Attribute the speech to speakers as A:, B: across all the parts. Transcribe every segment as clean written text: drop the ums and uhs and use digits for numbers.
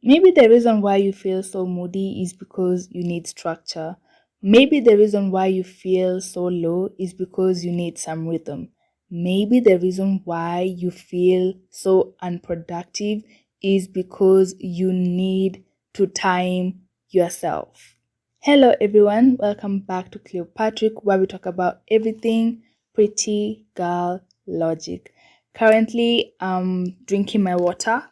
A: Maybe the reason why you feel so moody is because you need structure. Maybe the reason why you feel so low is because you need some rhythm. Maybe the reason why you feel so unproductive is because you need to time yourself. Hello, everyone. Welcome back to Cleopatra, where we talk about everything pretty girl logic. Currently, I'm drinking my water.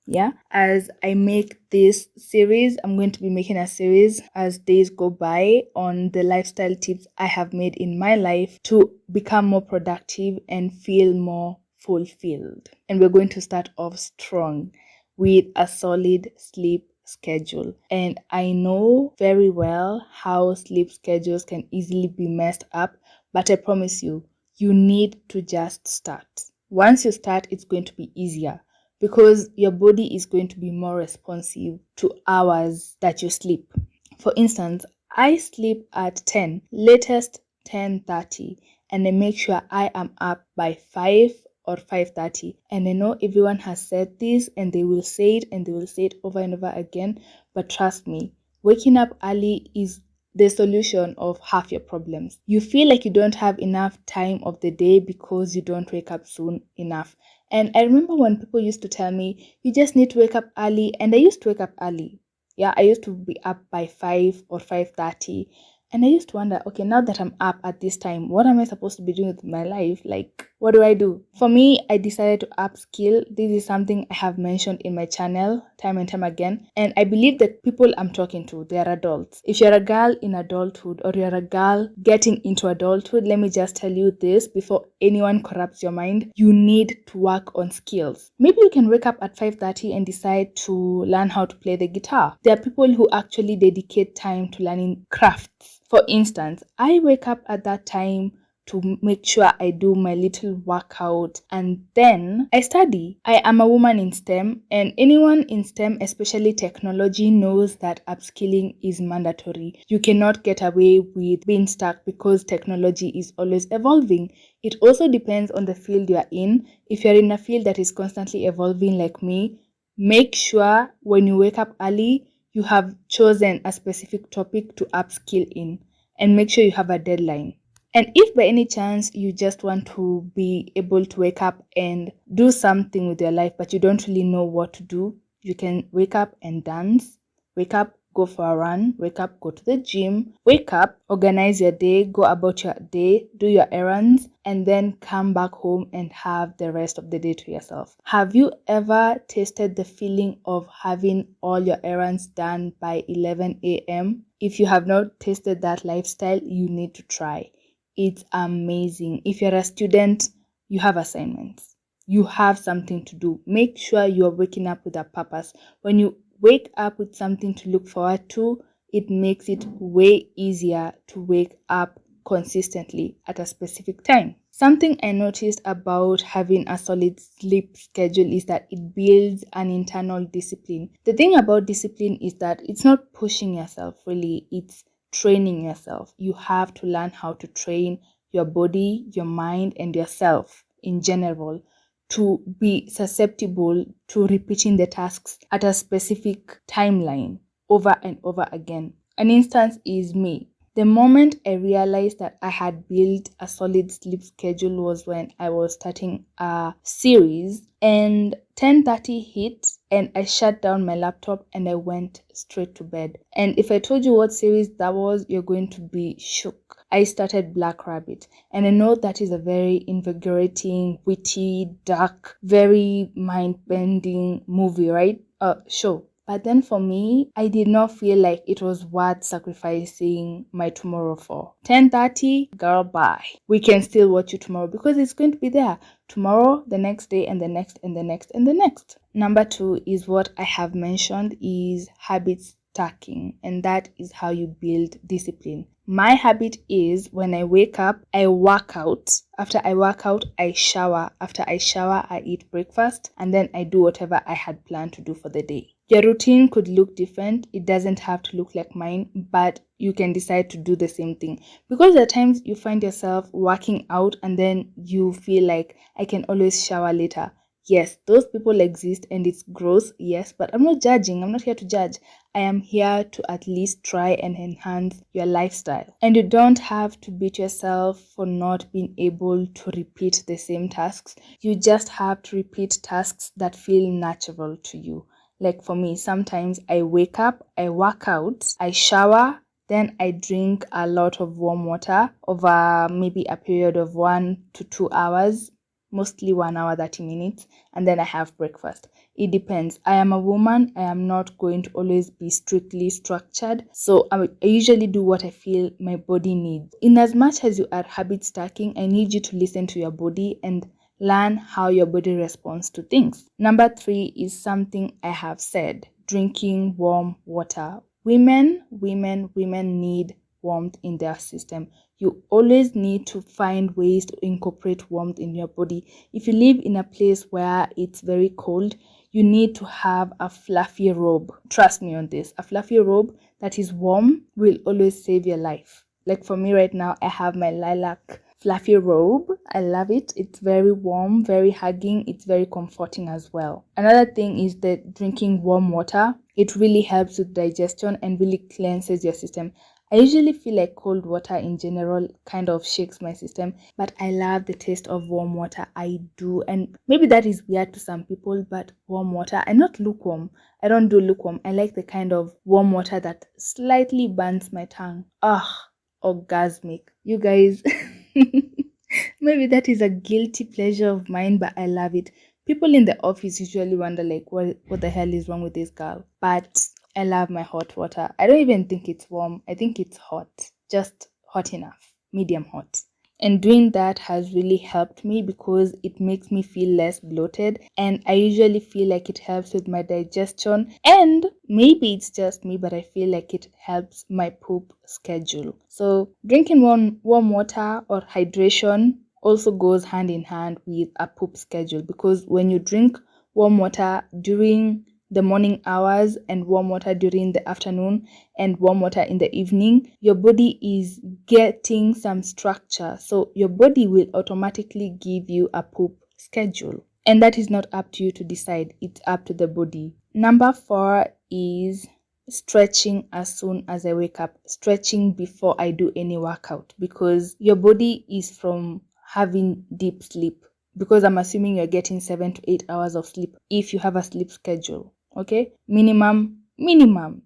A: Yeah, as I make this series, I'm going to be making a series as days go by on the lifestyle tips I have made in my life to become more productive and feel more fulfilled. And we're going to start off strong with a solid sleep schedule. And I know very well how sleep schedules can easily be messed up, but I promise you, you need to just start. Once you start, it's going to be easier because your body is going to be more responsive to hours that you sleep. For instance, I sleep at 10, latest 10:30, and I make sure I am up by 5 or 5:30. And I know everyone has said this and they will say it and they will say it over and over again, but trust me, waking up early is the solution of half your problems. You feel like you don't have enough time of the day because you don't wake up soon enough. And I remember when people used to tell me, you just need to wake up early. And I used to wake up early. Yeah, I used to be up by 5 or 5:30. And I used to wonder, okay, now that I'm up at this time, what am I supposed to be doing with my life? Like, what do I do? For me, I decided to upskill. This is something I have mentioned in my channel time and time again. And I believe that people I'm talking to, they are adults. If you're a girl in adulthood or you're a girl getting into adulthood, let me just tell you this before anyone corrupts your mind. You need to work on skills. Maybe you can wake up at 5:30 and decide to learn how to play the guitar. There are people who actually dedicate time to learning crafts. For instance, I wake up at that time to make sure I do my little workout and then I study. I am a woman in STEM, and anyone in STEM, especially technology, knows that upskilling is mandatory. You cannot get away with being stuck because technology is always evolving. It also depends on the field you are in. If you're in a field that is constantly evolving like me, make sure when you wake up early, you have chosen a specific topic to upskill in and make sure you have a deadline. And if by any chance you just want to be able to wake up and do something with your life, but you don't really know what to do, you can wake up and dance, wake up, go for a run, wake up, go to the gym, wake up, organize your day, go about your day, do your errands, and then come back home and have the rest of the day to yourself. Have you ever tasted the feeling of having all your errands done by 11 a.m.? If you have not tasted that lifestyle, you need to try. It's amazing. If you're a student, you have assignments. You have something to do. Make sure you're waking up with a purpose. When you wake up with something to look forward to, it makes it way easier to wake up consistently at a specific time. Something I noticed about having a solid sleep schedule is that it builds an internal discipline. The thing about discipline is that it's not pushing yourself really, it's training yourself. You have to learn how to train your body, your mind, and yourself in general to be susceptible to repeating the tasks at a specific timeline over and over again. An instance is me. The moment I realized that I had built a solid sleep schedule was when I was starting a series and 10:30 hit and I shut down my laptop and I went straight to bed. And if I told you what series that was, you're going to be shook. I started Black Rabbit, and I know that is a very invigorating, witty, dark, very mind-bending movie, right? Show. But then for me, I did not feel like it was worth sacrificing my tomorrow for. 10:30, girl, bye. We can still watch it tomorrow because it's going to be there. Tomorrow, the next day, and the next, and the next, and the next. Number 2 is what I have mentioned is habits stacking, and that is how you build discipline. My habit is when I wake up, I work out. After I work out, I shower. After I shower, I eat breakfast, and then I do whatever I had planned to do for the day. Your routine could look different. It doesn't have to look like mine, but you can decide to do the same thing. Because at times you find yourself working out and then you feel like I can always shower later. Yes, those people exist and it's gross, yes, but I'm not judging. I'm not here to judge. I am here to at least try and enhance your lifestyle. And you don't have to beat yourself for not being able to repeat the same tasks. You just have to repeat tasks that feel natural to you. Like for me, sometimes I wake up, I work out, I shower, then I drink a lot of warm water over maybe a period of 1 to 2 hours, mostly 1 hour, 30 minutes, and then I have breakfast. It depends. I am a woman. I am not going to always be strictly structured. So I usually do what I feel my body needs. In as much as you are habit stacking, I need you to listen to your body and learn how your body responds to things. Number 3 is something I have said: drinking warm water. Women need warmth in their system. You always need to find ways to incorporate warmth in your body. If you live in a place where it's very cold, you need to have a fluffy robe. Trust me on this. A fluffy robe that is warm will always save your life. Like for me right now, I have my lilac fluffy robe. I love it. It's very warm, very hugging. It's very comforting as well. Another thing is that drinking warm water, it really helps with digestion and really cleanses your system. I usually feel like cold water in general kind of shakes my system, but I love the taste of warm water. I do. And maybe that is weird to some people, but warm water, and not lukewarm. I don't do lukewarm. I like the kind of warm water that slightly burns my tongue. Ah, orgasmic. You guys, maybe that is a guilty pleasure of mine, but I love it. People in the office usually wonder like what the hell is wrong with this girl? But I love my hot water. I don't even think it's warm. I think it's hot. Just hot enough. Medium hot. And doing that has really helped me because it makes me feel less bloated, and I usually feel like it helps with my digestion, and maybe it's just me, but I feel like it helps my poop schedule. So drinking warm water or hydration also goes hand in hand with a poop schedule, because when you drink warm water during the morning hours and warm water during the afternoon and warm water in the evening, your body is getting some structure. So your body will automatically give you a poop schedule. And that is not up to you to decide. It's up to the body. Number 4 is stretching as soon as I wake up. Stretching before I do any workout, because your body is from having deep sleep, because I'm assuming you're getting 7 to 8 hours of sleep if you have a sleep schedule. Okay, minimum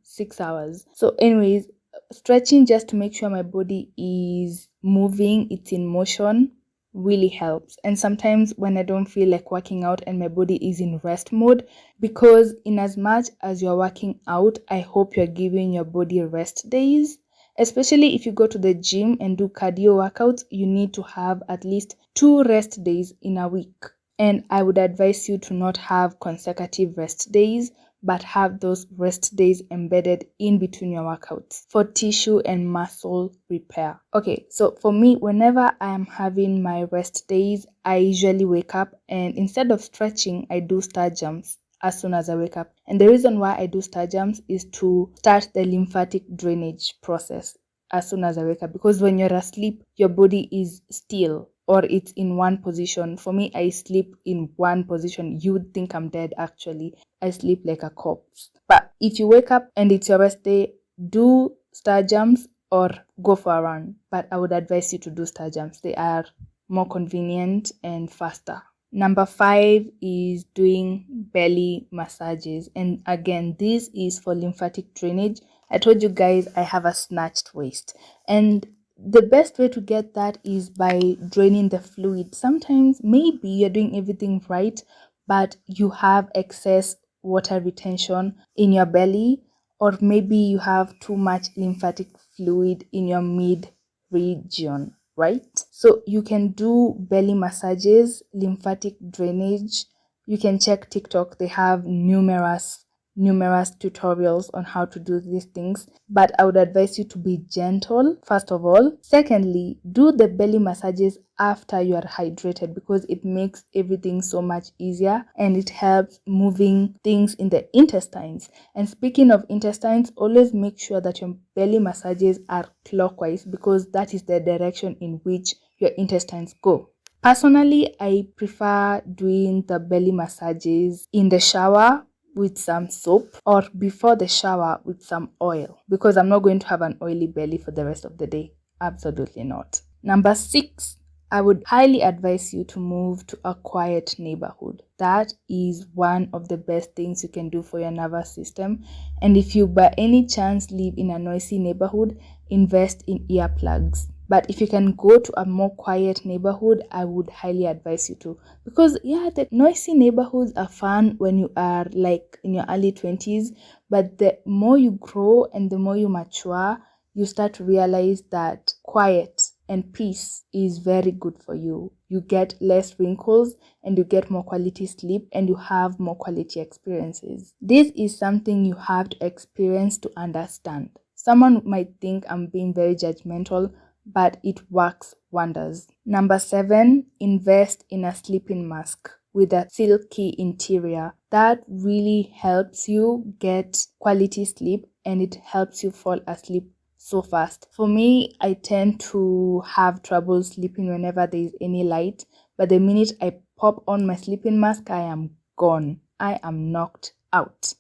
A: 6 hours. So anyways, stretching just to make sure my body is moving, it's in motion, really helps. And sometimes when I don't feel like working out and my body is in rest mode, because in as much as you're working out, I hope you're giving your body rest days. Especially if you go to the gym and do cardio workouts, you need to have at least 2 rest days in a week. And I would advise you to not have consecutive rest days, but have those rest days embedded in between your workouts for tissue and muscle repair. Okay, so for me, whenever I am having my rest days, I usually wake up and instead of stretching, I do star jumps as soon as I wake up. And the reason why I do star jumps is to start the lymphatic drainage process as soon as I wake up, because when you're asleep, your body is still, or it's in one position. For me, I sleep in one position. You would think I'm dead, actually. I sleep like a corpse. But if you wake up and it's your rest day, do star jumps or go for a run. But I would advise you to do star jumps. They are more convenient and faster. Number 5 is doing belly massages. And again, this is for lymphatic drainage. I told you guys I have a snatched waist. And the best way to get that is by draining the fluid. Sometimes maybe you're doing everything right, but you have excess water retention in your belly, or maybe you have too much lymphatic fluid in your mid region, right? So you can do belly massages, lymphatic drainage. You can check TikTok. They have numerous tutorials on how to do these things, but I would advise you to be gentle, first of all. Secondly, do the belly massages after you are hydrated, because it makes everything so much easier and it helps moving things in the intestines. And speaking of intestines, always make sure that your belly massages are clockwise, because that is the direction in which your intestines go. Personally, I prefer doing the belly massages in the shower with some soap or before the shower with some oil because I'm not going to have an oily belly for the rest of the day. Absolutely not. Number 6, I would highly advise you to move to a quiet neighborhood. That is one of the best things you can do for your nervous system. And if you by any chance live in a noisy neighborhood, invest in earplugs. But if you can go to a more quiet neighborhood, I would highly advise you to. Because, yeah, the noisy neighborhoods are fun when you are like in your early 20s. But the more you grow and the more you mature, you start to realize that quiet and peace is very good for you. You get less wrinkles and you get more quality sleep and you have more quality experiences. This is something you have to experience to understand. Someone might think I'm being very judgmental, but it works wonders. Number 7, invest in a sleeping mask with a silky interior. That really helps you get quality sleep and it helps you fall asleep so fast. For me, I tend to have trouble sleeping whenever there is any light, but the minute I pop on my sleeping mask, I am gone. I am knocked out.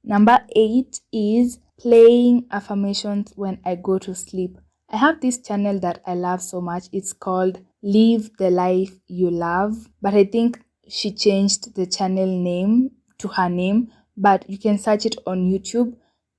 A: Number 8 is playing affirmations when I go to sleep. I have this channel that I love so much. It's called Live the Life You Love, but I think she changed the channel name to her name, but you can search it on YouTube.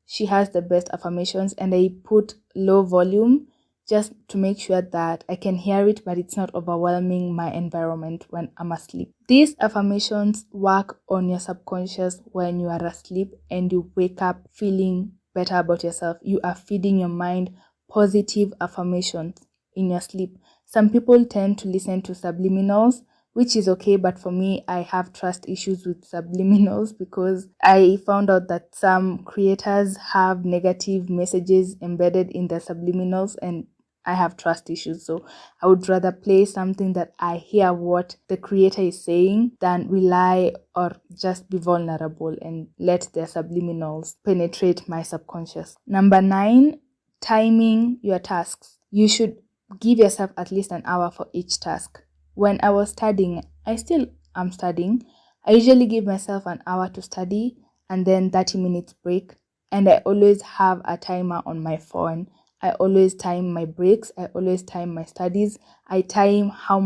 A: She has the best affirmations and I put low volume just to make sure that I can hear it, but it's not overwhelming my environment when I'm asleep. These affirmations work on your subconscious when you are asleep and you wake up feeling better about yourself. You are feeding your mind positive affirmations in your sleep. Some people tend to listen to subliminals, which is okay, but for me, I have trust issues with subliminals because I found out that some creators have negative messages embedded in their subliminals and I have trust issues. So I would rather play something that I hear what the creator is saying than rely or just be vulnerable and let their subliminals penetrate my subconscious. Number 9, timing your tasks. You should give yourself at least an hour for each task. When I was studying, I still am studying. I usually give myself an hour to study and then 30 minutes break. And I always have a timer on my phone. I always time my breaks. I always time my studies. I time how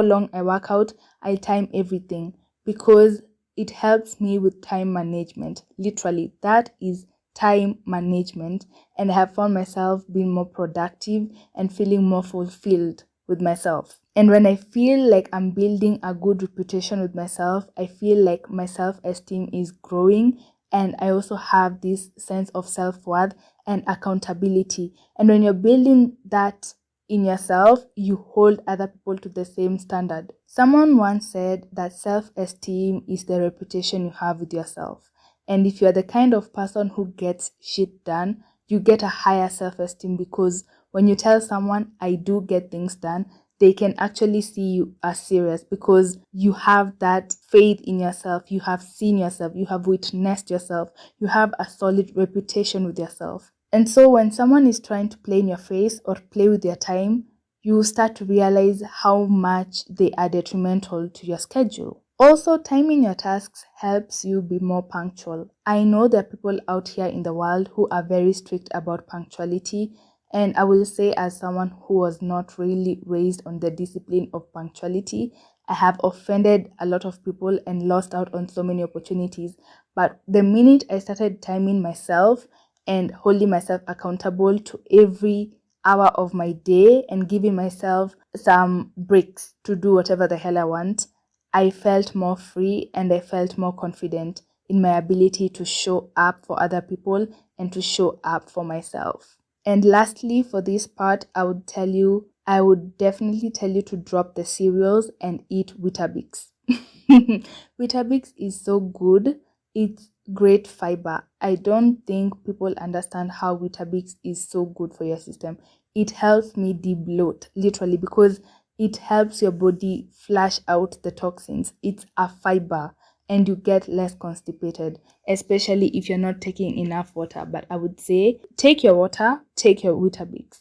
A: long I work out. I time everything because it helps me with time management. Literally, that is time management. And I have found myself being more productive and feeling more fulfilled with myself. And when I feel like I'm building a good reputation with myself, I feel like my self-esteem is growing and I also have this sense of self-worth and accountability. And when you're building that in yourself, you hold other people to the same standard. Someone once said that self-esteem is the reputation you have with yourself. And if you're the kind of person who gets shit done, you get a higher self-esteem because when you tell someone, I do get things done, they can actually see you as serious because you have that faith in yourself. You have seen yourself. You have witnessed yourself. You have a solid reputation with yourself. And so when someone is trying to play in your face or play with your time, you start to realize how much they are detrimental to your schedule. Also, timing your tasks helps you be more punctual. I know there are people out here in the world who are very strict about punctuality, and I will say, as someone who was not really raised on the discipline of punctuality, I have offended a lot of people and lost out on so many opportunities. But the minute I started timing myself and holding myself accountable to every hour of my day and giving myself some breaks to do whatever the hell I want, I felt more free and I felt more confident in my ability to show up for other people and to show up for myself. And lastly, for this part, I would definitely tell you to drop the cereals and eat Weetabix. Weetabix is so good. It's great fiber. I don't think people understand how Weetabix is so good for your system. It helps me de-bloat, literally, because it helps your body flush out the toxins. It's a fiber and you get less constipated, especially if you're not taking enough water. But I would say take your water, take your Weetabix.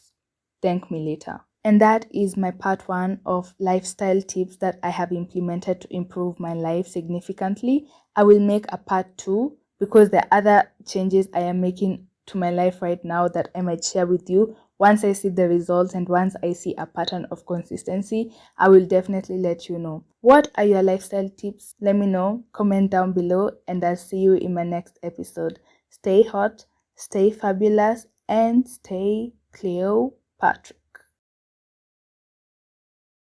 A: Thank me later. And that is my part 1 of lifestyle tips that I have implemented to improve my life significantly. I will make a part 2 because there are other changes I am making to my life right now that I might share with you. Once I see the results and once I see a pattern of consistency, I will definitely let you know. What are your lifestyle tips? Let me know. Comment down below, and I'll see you in my next episode. Stay hot, stay fabulous, and stay Cleopatra.